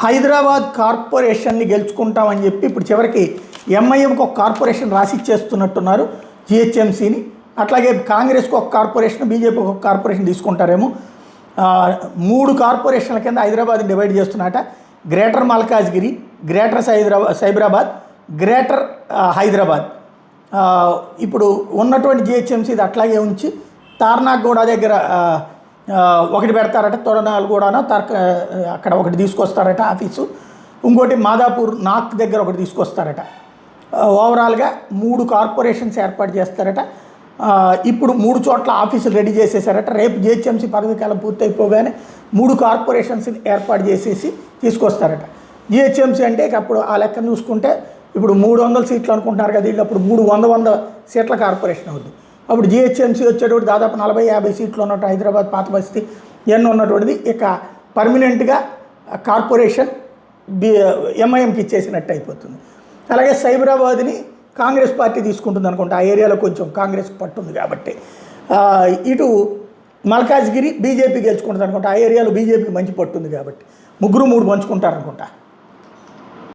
హైదరాబాద్ కార్పొరేషన్ని గెలుచుకుంటామని చెప్పి ఇప్పుడు చివరికి ఎంఐఎంకి ఒక కార్పొరేషన్ రాసి ఇచ్చేస్తున్నట్టున్నారు జిహెచ్ఎంసీని. అట్లాగే కాంగ్రెస్కి ఒక కార్పొరేషన్, బీజేపీకి ఒక కార్పొరేషన్ తీసుకుంటారేమో. 3 కార్పొరేషన్ల కింద హైదరాబాద్ని డివైడ్ చేస్తున్నట. Greater Malkajgiri, greater Cyberabad, greater Hyderabad. ఇప్పుడు ఉన్నటువంటి జిహెచ్ఎంసీ అట్లాగే ఉంచి తార్నాగూడ దగ్గర ఒకటి పెడతారట, తొడనాలగూడనో అక్కడ ఒకటి తీసుకొస్తారట ఆఫీసు. ఇంకోటి మాదాపూర్ నార్త్ దగ్గర ఒకటి తీసుకొస్తారట. ఓవరాల్గా 3 కార్పొరేషన్స్ ఏర్పాటు చేస్తారట. ఇప్పుడు 3 చోట్ల ఆఫీసులు రెడీ చేసేసారట. రేపు జిహెచ్ఎంసీ పదవీకాలం పూర్తయిపోగానే 3 కార్పొరేషన్స్ ఏర్పాటు చేసేసి తీసుకొస్తారట. జిహెచ్ఎంసీ అంటే అప్పుడు ఆ లెక్కను చూసుకుంటే ఇప్పుడు 300 సీట్లు అనుకుంటున్నారు కదా, వీళ్ళు అప్పుడు 300 సీట్ల కార్పొరేషన్ అవుతుంది. అప్పుడు జిహెచ్ఎంసీ వచ్చేటప్పుడు దాదాపు 40-50 సీట్లు ఉన్నట్టు హైదరాబాద్ పాత బస్తీ ఎన్ని ఉన్నటువంటిది ఇక పర్మనెంట్గా కార్పొరేషన్ ఎంఐఎంకి ఇచ్చేసినట్టు అయిపోతుంది. అలాగే సైబరాబాద్ని కాంగ్రెస్ పార్టీ తీసుకుంటుంది అనుకుంటా, ఆ ఏరియాలో కొంచెం కాంగ్రెస్కి పట్టుంది కాబట్టి. ఇటు మల్కాజ్గిరి బీజేపీ గెలుచుకుంటుంది అనుకుంటా, ఆ ఏరియాలో బీజేపీకి మంచి పట్టుంది కాబట్టి 3 పంచుకుంటారనుకుంటా.